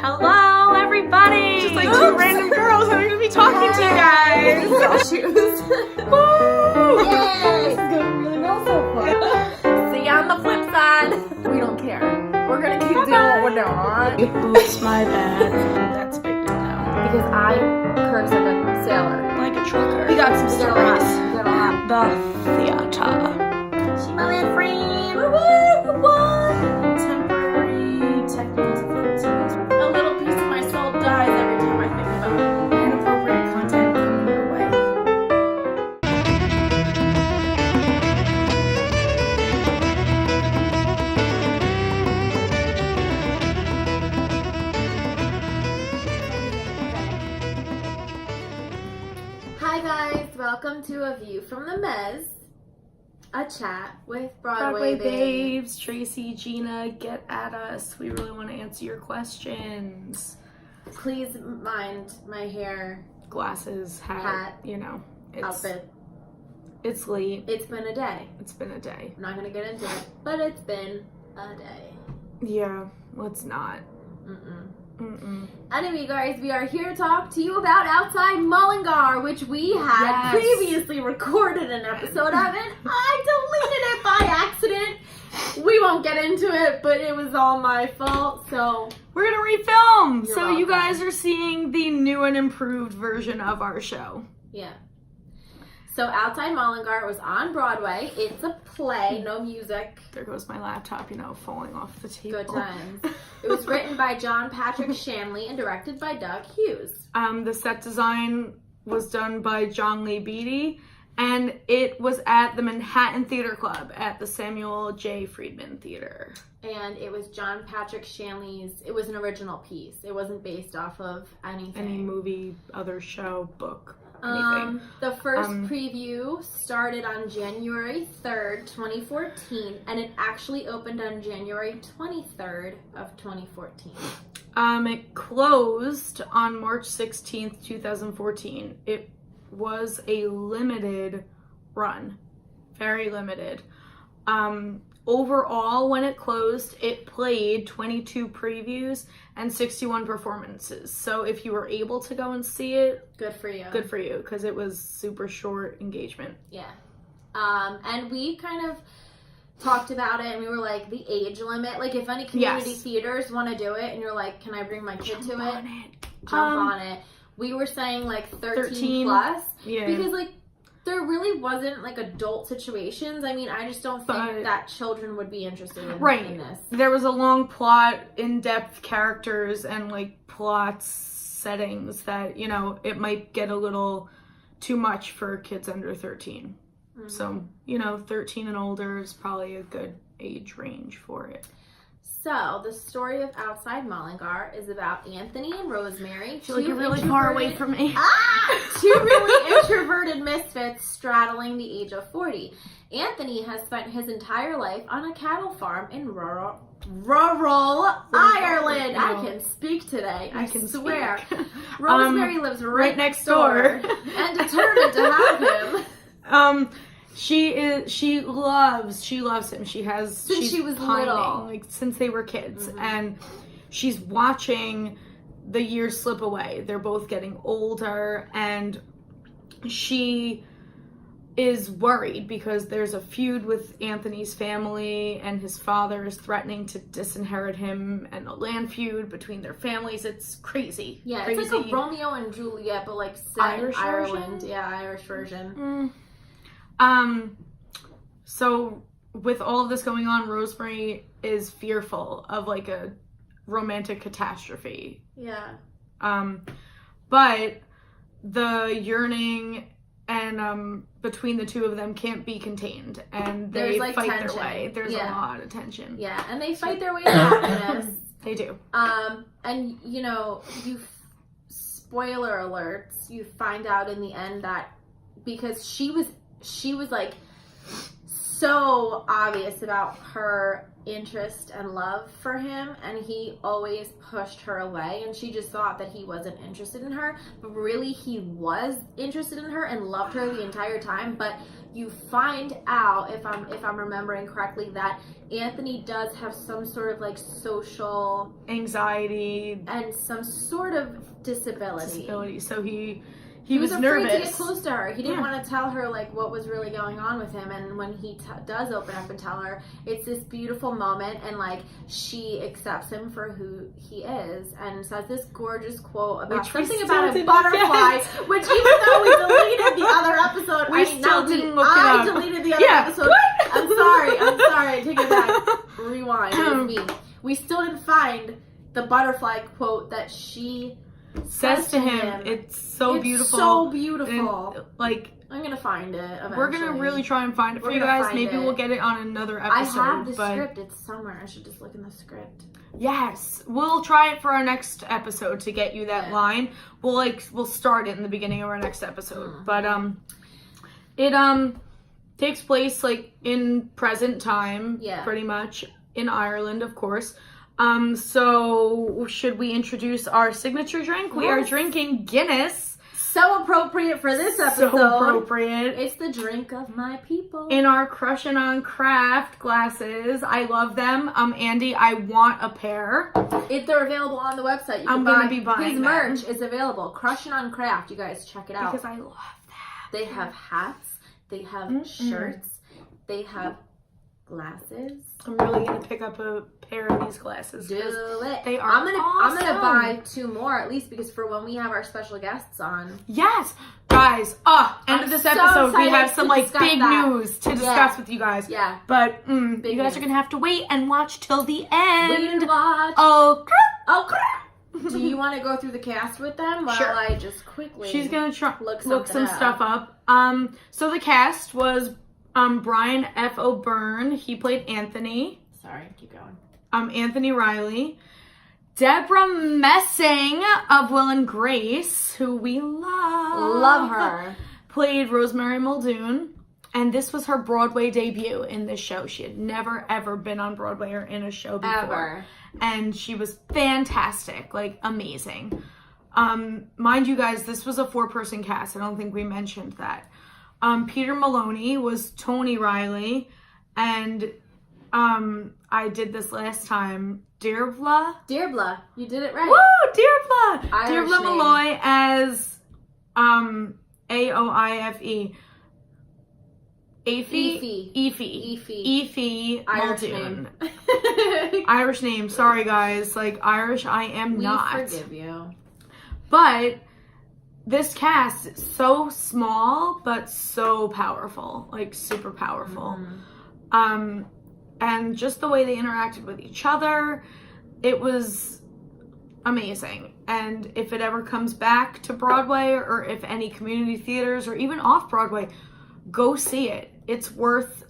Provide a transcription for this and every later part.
Hello, everybody! Just like two random girls, I'm gonna be talking to you guys! Shoes. Woo! Yay! This is going really well so far. See you on the flip side. We don't care. We're gonna keep doing what we're doing. Oops, my bad. That's a big no. Because I curse like a sailor. Like a trucker. We got some stories. The theater. She my little friend. Temporary technical difficulties. A little piece of my soul dies every time I think about Inappropriate content coming your way. Hi guys, welcome to A View from the Mezz, a chat with Broadway babes. Tracy, Gina, get at us. We really want to answer your questions. Please mind my hair, Glasses, hat. You know, outfit. It's late. It's been a day. It's been a day. I'm not gonna get into it, but it's been a day. Yeah, let's not. Anyway, guys, we are here to talk to you about Outside Mullingar, which we had previously recorded an episode of, and I deleted it by accident. We won't get into it, but it was all my fault, so We're gonna refilm! You're So you welcome. guys are seeing the new and improved version of our show. yeah. So Outside Mullingar was on Broadway. It's a play, no music. There goes my laptop, falling off the table. Good times. It was written by John Patrick Shanley and directed by Doug Hughes. The set design was done by John Lee Beatty, and it was at the Manhattan Theater Club at the Samuel J. Friedman Theater. And it was John Patrick Shanley's, it was an original piece. It wasn't based off of anything. Any movie, other show, book, anything. The first preview started on January 3rd, 2014, and it actually opened on January 23rd of 2014. It closed on March 16th, 2014. It was a limited run. Very limited. Overall, when it closed, it played 22 previews and 61 performances. So if you were able to go and see it, Good for you. good for you, because it was super short engagement. Yeah. And we kind of talked about it, and we were like, the age limit. Like, if any community theaters want to do it, and you're like, can I bring my kid to it? Jump on it. We were saying, like, 13 plus. Yeah. Because, like, there really wasn't, like, adult situations. I mean, I just don't think that children would be interested in this. There was a long plot, in-depth characters, and, like, plot settings that, it might get a little too much for kids under 13. So, 13 and older is probably a good age range for it. So, the story of Outside Mullingar is about Anthony and Rosemary. I feel like you're really far away from me. Two really introverted misfits straddling the age of 40. Anthony has spent his entire life on a cattle farm in rural Ireland. I can speak today. I can swear. Rosemary lives right next door and determined to have him. She loves him. She's she was pining, little. like since they were kids, and she's watching the years slip away. They're both getting older, and she is worried because there's a feud with Anthony's family, and his father is threatening to disinherit him, and a land feud between their families. It's crazy. Yeah, crazy. it's like a Romeo and Juliet, but like set in Ireland. Yeah, Irish version. So with all of this going on, Rosemary is fearful of like a romantic catastrophe. Yeah. But the yearning and between the two of them can't be contained, and they like fight tension. their way. There's a lot of tension. Yeah, and they fight their way to happiness. They do. And spoiler alerts, you find out in the end that because she was like so obvious about her interest and love for him, and he always pushed her away, and she just thought that he wasn't interested in her, but really he was interested in her and loved her the entire time. But you find out, if I'm remembering correctly, that Anthony does have some sort of like social anxiety and some sort of disability. So he was afraid nervous to get close to her. He didn't want to tell her like what was really going on with him. And when he does open up and tell her, it's this beautiful moment, and like she accepts him for who he is, and says this gorgeous quote about something about a butterfly. Which even though we deleted the other episode, I deleted the other episode. What? I'm sorry. Take it back. Rewind. It was me. We still didn't find the butterfly quote that she says to him. It's so beautiful. So beautiful. And, like, I'm gonna find it eventually. We're gonna really try and find it for you guys. Maybe we'll get it on another episode. I have the script. It's somewhere. I should just look in the script. Yes, we'll try it for our next episode to get you that line. We'll start it in the beginning of our next episode. But it takes place like in present time, pretty much in Ireland, of course. So should we introduce our signature drink? We are drinking Guinness. So appropriate for this episode. So appropriate. It's the drink of my people. In our Crushin' on Craft glasses. I love them. Andy, I want a pair. If they're available on the website, I'm going to be buying his merch is available. Crushin' on Craft. You guys check it out. Because I love that. They have hats. They have shirts. They have glasses. I'm really gonna pick up a pair of these glasses. Do it. They are I'm gonna buy 2 more at least, because for when we have our special guests on. Yes, guys. End of this episode, we have some like big news to discuss with you guys. Yeah. But you guys are gonna have to wait and watch till the end. Wait and watch. Oh. Do you want to go through the cast with them while I just quickly? She's gonna look some stuff up. So the cast was Brian F. O'Byrne. He played Anthony. Sorry, keep going. Anthony Riley. Deborah Messing of Will and Grace, who we love her, played Rosemary Muldoon. And this was her Broadway debut in this show. She had never, ever been on Broadway or in a show before. Ever. And she was fantastic, like amazing. Mind you guys, this was a 4-person cast. I don't think we mentioned that. Peter Maloney was Tony Riley, and I did this last time. Deirbla, you did it right. Woo, Deirbla! Irish Deirbla name. Malloy as Aoife. Aoife Muldoon. Irish name. Sorry guys, like Irish I am not. We forgive you. But this cast is so small, but so powerful, like super powerful. And just the way they interacted with each other, it was amazing. And if it ever comes back to Broadway, or if any community theaters, or even off Broadway, go see it. It's worth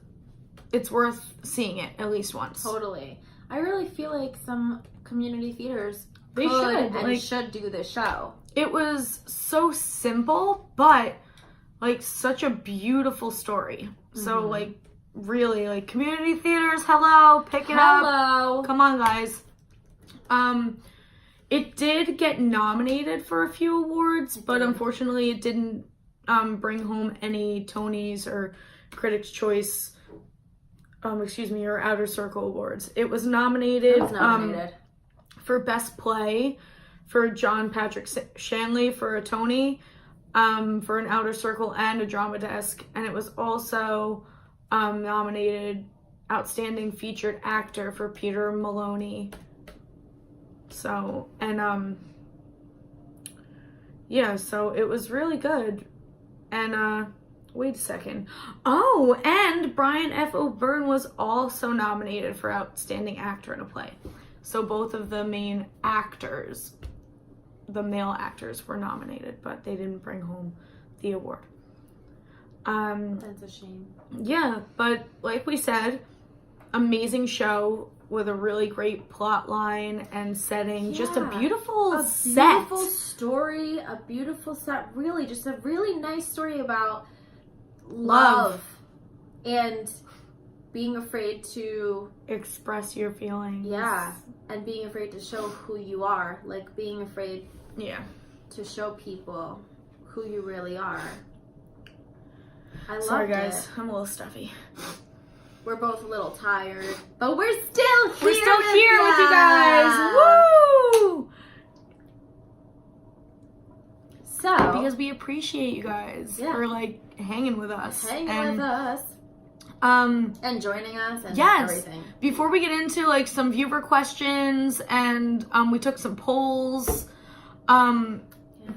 seeing it at least once. Totally. I really should like some community theaters should do this show. It was so simple, but like such a beautiful story. So like really, like community theaters, pick it up. Come on, guys. It did get nominated for a few awards, but unfortunately it didn't bring home any Tonys or Critics' Choice, or Outer Circle awards. It was nominated, for Best Play for John Patrick Shanley for a Tony, for an Outer Circle and a Drama Desk, and it was also nominated Outstanding Featured Actor for Peter Maloney. So, and so it was really good. And wait a second. Oh, and Brian F. O'Byrne was also nominated for Outstanding Actor in a Play. So both of the main actors, the male actors, were nominated, but they didn't bring home the award. That's a shame. Yeah, but like we said, amazing show with a really great plot line and setting. Just a beautiful set. Beautiful story, a beautiful set. Really, just a really nice story about love and being afraid to express your feelings. Yeah, and being afraid to show who you are. Like, being afraid to show people who you really are. Sorry, guys. I'm a little stuffy. We're both a little tired, but we're still here. We're still here with you guys. Woo! So, because we appreciate you guys for like hanging with us. And joining us and everything. Before we get into like some viewer questions and we took some polls.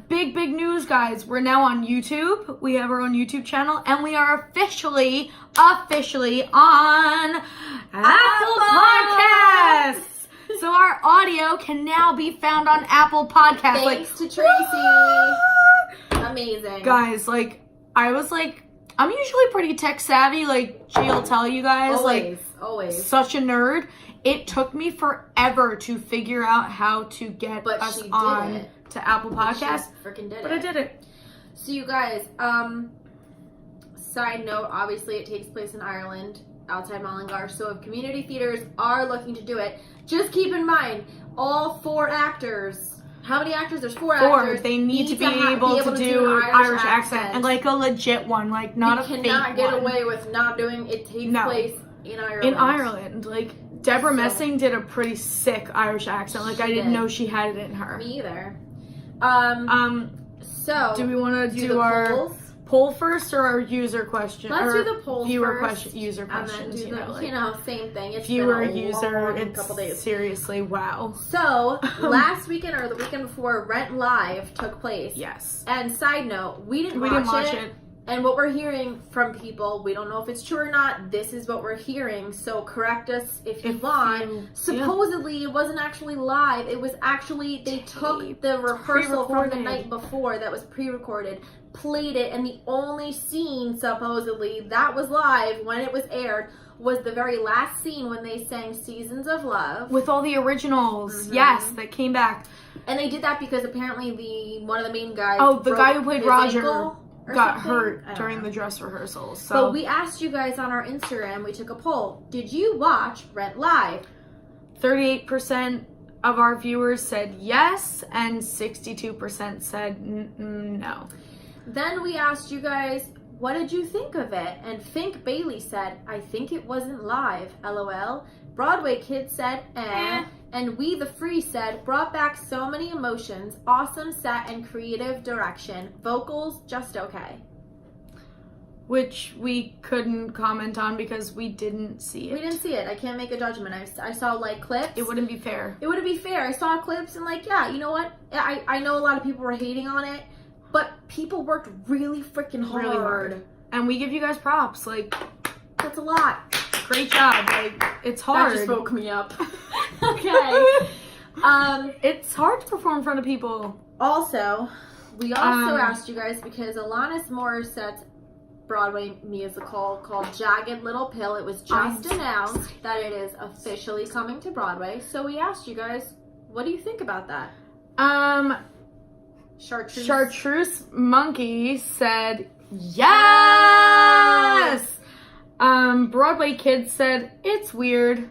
Big news, guys. We're now on YouTube. We have our own YouTube channel and we are officially on Apple Podcasts. So our audio can now be found on Apple Podcasts. Thanks to Tracy. Amazing. Guys, like, I was like, I'm usually pretty tech savvy. Like, she'll tell you guys. Always. Such a nerd. It took me forever to figure out how to get us on to Apple Podcasts. But I did it. So you guys, side note, obviously it takes place in Ireland, outside Mullingar. So if community theaters are looking to do it, just keep in mind, all 4 actors. How many actors? There's 4 actors. They need to be able to do an Irish accent. And like a legit one, like not a fake one. You cannot get away with not doing it. Takes place in Ireland. In Ireland. Like, Deborah Messing did a pretty sick Irish accent. Like, I didn't know she had it in her. Me either. So, do we want to do our polls? Poll first or our user question? Let's do the polls viewer first. User questions. And then same thing. It's viewer, been a user, long couple days. Seriously, wow. So, last weekend or the weekend before, Rent Live took place. Yes. And side note, we didn't watch it. And what we're hearing from people, we don't know if it's true or not. This is what we're hearing. So correct us if you want. Supposedly, it wasn't actually live. It was actually, they took the rehearsal from the night before that was pre-recorded, played it, and the only scene, supposedly, that was live when it was aired was the very last scene when they sang Seasons of Love. With all the originals, yes, that came back. And they did that because apparently one of the main guys the guy who played Roger got something? hurt during the dress rehearsal. So. But we asked you guys on our Instagram, we took a poll. Did you watch Rent Live? 38% of our viewers said yes, and 62% said no. Then we asked you guys, what did you think of it? And Fink Bailey said, I think it wasn't live, LOL. Broadway Kid said, And We the Free said, brought back so many emotions, awesome set and creative direction, vocals just okay. Which we couldn't comment on because we didn't see it. We didn't see it. I can't make a judgment. I saw like clips. It wouldn't be fair. It wouldn't be fair. I saw clips and like, yeah, you know what? I know a lot of people were hating on it, but people worked really freaking hard. Really hard. And we give you guys props. Like, that's a lot. Great job. Like, it's hard. That just woke me up. Okay. It's hard to perform in front of people. Also, we also asked you guys because Alanis Morissette's Broadway musical called Jagged Little Pill, it was just announced that it is officially coming to Broadway. So we asked you guys, what do you think about that? Chartreuse Monkey said yes. Broadway Kid said it's weird.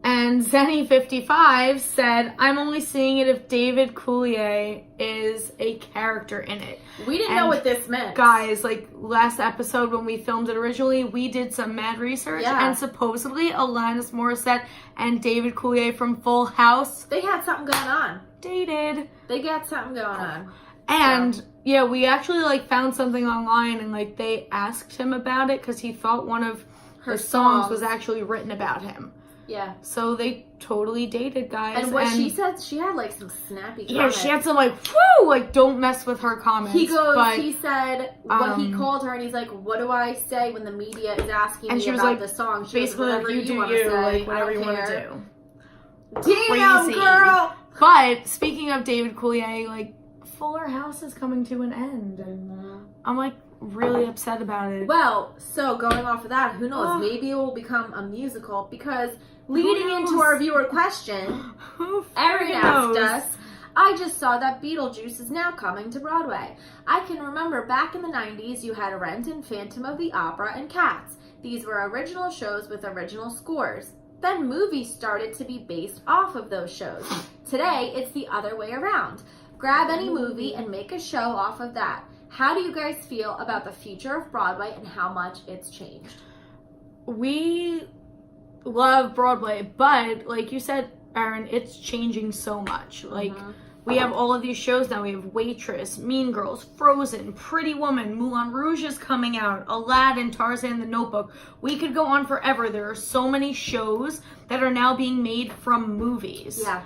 And Zenny55 said, I'm only seeing it if David Coulier is a character in it. We didn't know what this meant. Guys, like last episode when we filmed it originally, we did some mad research. Yeah. And supposedly Alanis Morissette and David Coulier from Full House. They had something going on. Dated. They got something going on. And yeah, we actually like found something online and like they asked him about it because he thought one of her songs was actually written about him. Yeah. So they totally dated, guys. And what she said, she had like some snappy comments. Yeah, she had some like, whoo, like don't mess with her comments. He said, what he called her and he's like, what do I say when the media is asking me about like, the song? She basically goes, whatever you do you, like whatever you want to do. Damn, girl! But speaking of David Coulier, like Fuller House is coming to an end. And I'm like really upset about it. Well, so going off of that, who knows? Maybe it will become a musical because leading into our viewer question, Erin asked us, I just saw that Beetlejuice is now coming to Broadway. I can remember back in the 90s you had Rent and Phantom of the Opera and Cats. These were original shows with original scores. Then movies started to be based off of those shows. Today, it's the other way around. Grab any movie and make a show off of that. How do you guys feel about the future of Broadway and how much it's changed? We love Broadway, but like you said, Erin, it's changing so much. Like, we have all of these shows now. We have Waitress, Mean Girls, Frozen, Pretty Woman, Moulin Rouge is coming out, Aladdin, Tarzan, The Notebook. We could go on forever. There are so many shows that are now being made from movies. Yeah.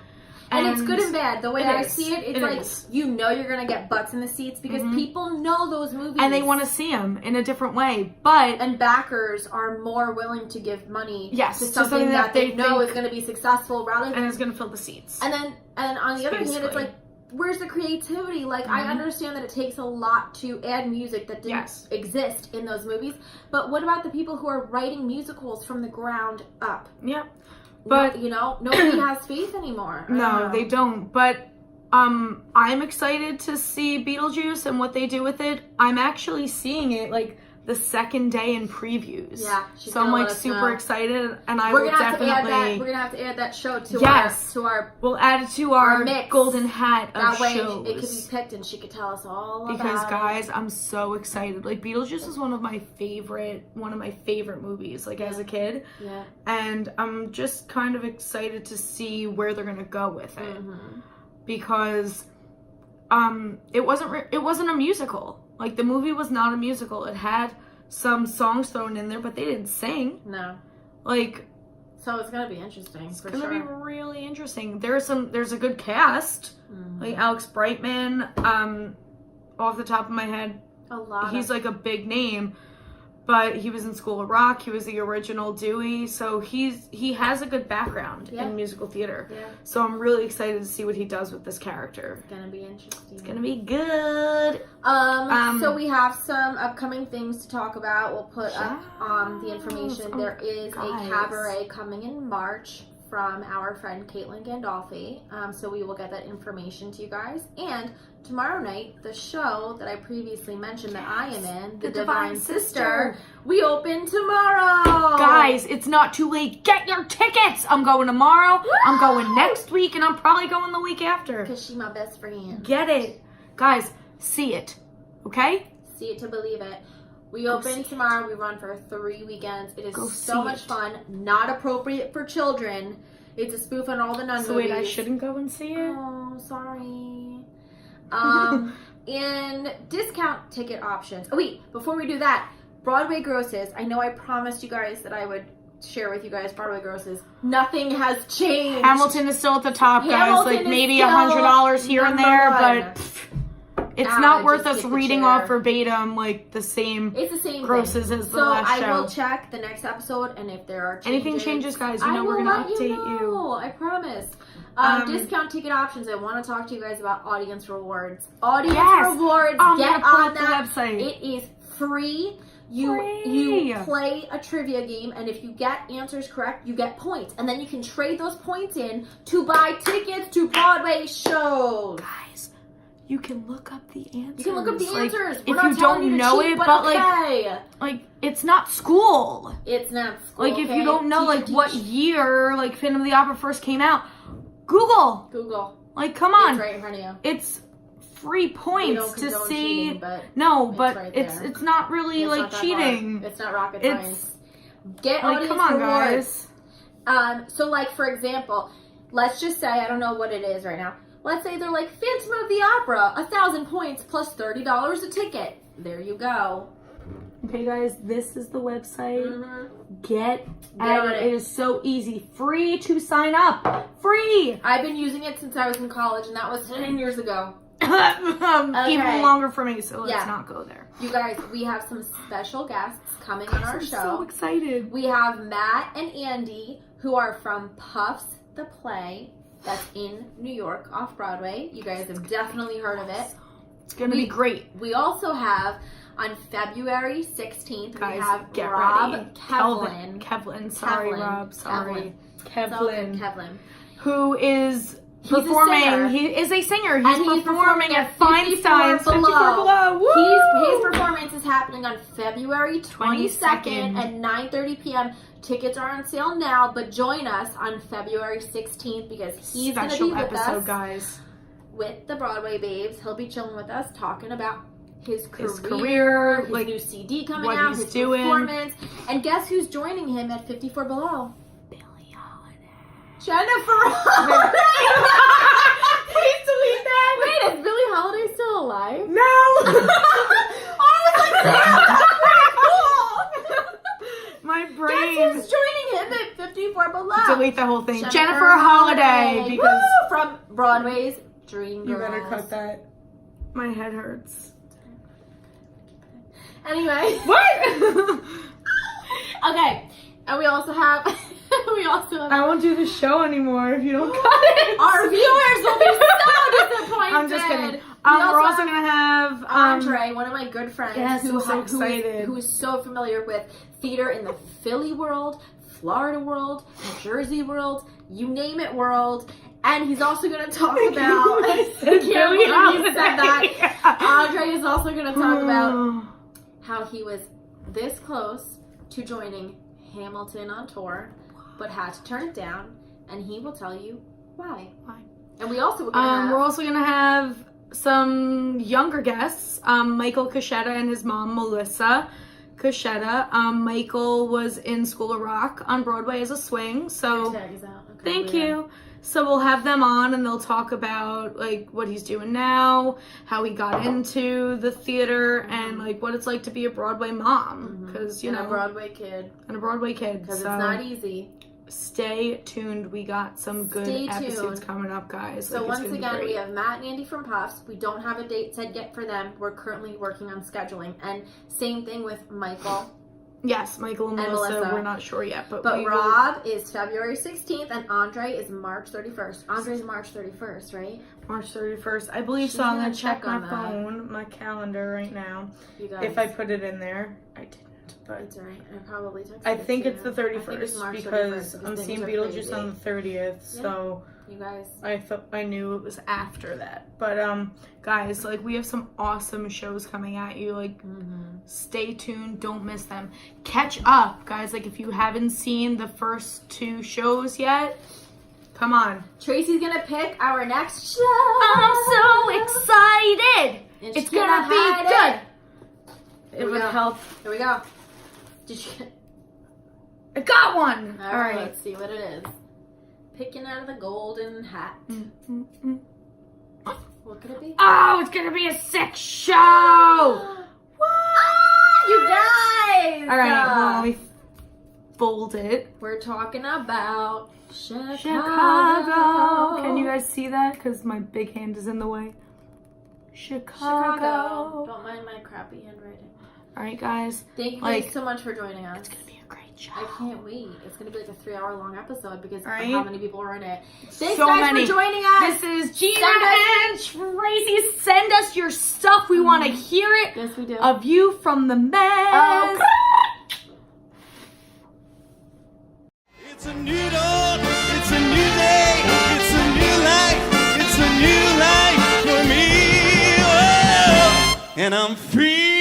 And it's good and bad. The way I see it, it's like, you know you're going to get butts in the seats because people know those movies. And they want to see them in a different way. But and backers are more willing to give money to to something that they know is going to be successful rather than... And it's going to fill the seats. And then on the other hand, it's like, where's the creativity? Like, I understand that it takes a lot to add music that didn't exist in those movies. But what about the people who are writing musicals from the ground up? Yeah. But you know, nobody has faith anymore. No, they don't. But I'm excited to see Beetlejuice and what they do with it. I'm actually seeing it like the second day in previews. Yeah, so I'm like super excited, and we're gonna have to add that show to our. We'll add it to our mix. golden hat of that way shows. It could be picked, and she could tell us all about it. Because guys, I'm so excited. Like, Beetlejuice is one of my favorite movies. Like as a kid. Yeah. And I'm just kind of excited to see where they're gonna go with it, because it wasn't a musical. Like, the movie was not a musical. It had some songs thrown in there, but they didn't sing. No. Like, so it's gonna be interesting. It's gonna be really interesting. There's a good cast. Like Alex Brightman, off the top of my head, he's like a big name. But he was in School of Rock. He was the original Dewey. So he has a good background in musical theater. Yeah. So I'm really excited to see what he does with this character. It's going to be interesting. It's going to be good. So we have some upcoming things to talk about. We'll put up the information. There is a cabaret coming in March from our friend Caitlin Gandolfi. So we will get that information to you guys. And tomorrow night, the show that I previously mentioned that I am in, The Divine Sister, we open tomorrow. Guys, it's not too late. Get your tickets. I'm going tomorrow. Woo! I'm going next week, and I'm probably going the week after. Because she's my best friend. Get it. Guys, see it. Okay? See it to believe it. We open tomorrow. We run for 3 weekends. It is so much fun. Not appropriate for children. It's a spoof on all the nun movies. So wait, I shouldn't go and see it? Oh, sorry. And discount ticket options. Oh wait, before we do that, Broadway grosses. I know I promised you guys that I would share with you guys Broadway grosses. Nothing has changed. Hamilton is still at the top, guys. Like maybe $100 here and there, but it's not worth us reading off verbatim like the same. It's the same grosses as the last show. So I will check the next episode, and if there are anything changes, guys, you know we're gonna update you. I promise. Discount ticket options. I want to talk to you guys about audience rewards. Audience rewards. Get on that website. It is free. You play a trivia game, and if you get answers correct, you get points, and then you can trade those points in to buy tickets to Broadway shows. Guys, you can look up the answers. You can look up the answers. If you don't know it, but like it's not school. It's not school. Like if you don't know what year like Phantom of the Opera first came out, Google. Like come on. It's right in front of you. It's free points to see. Cheating, but it's not really like cheating. It's not rocket science. Get audience come on, rewards. guys. So like for example, let's just say I don't know what it is right now. Let's say they're like Phantom of the Opera, 1,000 points plus $30 a ticket. There you go. Okay, guys, this is the website. Get at it. It is so easy. Free to sign up. Free. I've been using it since I was in college, and that was 10 years ago. Even longer for me, so let's not go there. You guys, we have some special guests coming on our show. I'm so excited. We have Matt and Andy, who are from Puffs the Play. That's in New York, off Broadway. You guys have definitely heard of it. It's going to be great. We also have, on February 16th, guys, we have get Rob ready. Kevlin. Kevlin. Sorry, Rob. Sorry. Kevlin. Who is performing. He is a singer. He's performing at Feinstein's 54 Below. Woo! His performance is happening on February 22nd at 9:30 p.m. Tickets are on sale now, but join us on February 16th because he's going to be with us, guys, with the Broadway babes. He'll be chilling with us, talking about his career, his like new CD coming what out, he's his doing. performance. And guess who's joining him at 54 Below? Billie Holiday. Jennifer Holiday. Please delete that. Wait, is Billie Holiday still alive? No. I was like, yeah, that's pretty cool. My brain. Guess who's joining him at 54 Below? Delete the whole thing. Jennifer Holiday. Because woo! From Broadway's Dream Girls. You better cut that. My head hurts. Anyway. What? Okay. And we also have I won't do the show anymore if you don't cut it. Our viewers will be so disappointed. I'm just kidding. We're also going to have Andre, one of my good friends, yes, who is so familiar with theater in the Philly world, Florida world, New Jersey world, you name it world. And he's also going to talk about, I can't believe you said that. Yeah. Andre is also going to talk about how he was this close to joining Hamilton on tour, but had to turn it down, and he will tell you why. And we also we're also going to have some younger guests, Michael Cochetta and his mom, Melissa Cochetta. Michael was in School of Rock on Broadway as a swing, so thank you. So we'll have them on and they'll talk about like what he's doing now, how he got into the theater, and like what it's like to be a Broadway mom, because you know, a Broadway kid, because it's not easy. Stay tuned. We got some good episodes coming up, guys. So once again, we have Matt and Andy from Puffs. We don't have a date set yet for them. We're currently working on scheduling, and same thing with Michael. Yes, Michael and Melissa, we're not sure yet. But Rob is February 16th and Andre is March 31st. Andre's March 31st, right? March 31st. I believe so. I'm going to check my phone, my calendar right now. You guys, if I put it in there. I didn't, but it's alright. I probably texted I think it's the 31st because I'm seeing Beetlejuice on the 30th. So you guys, I knew it was after that. But guys, like we have some awesome shows coming at you. Like stay tuned, don't miss them. Catch up, guys. Like if you haven't seen the first 2 shows yet, come on. Tracy's gonna pick our next show. I'm so excited. It's gonna be good. It would help. Here we go. Did you? I got one. All right. Let's see what it is. Picking out of the golden hat. What could it be? Oh, it's gonna be a sick show. What? You guys! All right, hold on, let me fold it. We're talking about Chicago. Can you guys see that? Because my big hand is in the way. Chicago. Don't mind my crappy handwriting. All right, guys. Thank you guys so much for joining us. It's gonna be a great show. I can't wait. It's gonna be like a 3-hour long episode because of right? how many people are in it. Thanks so guys for joining us. This is Gina and Tracy. Send us your stuff. We want to hear it. Yes, we do. A view from the Mezz. It's a new dawn. It's a new day. It's a new life. It's a new life for me. Oh, and I'm free.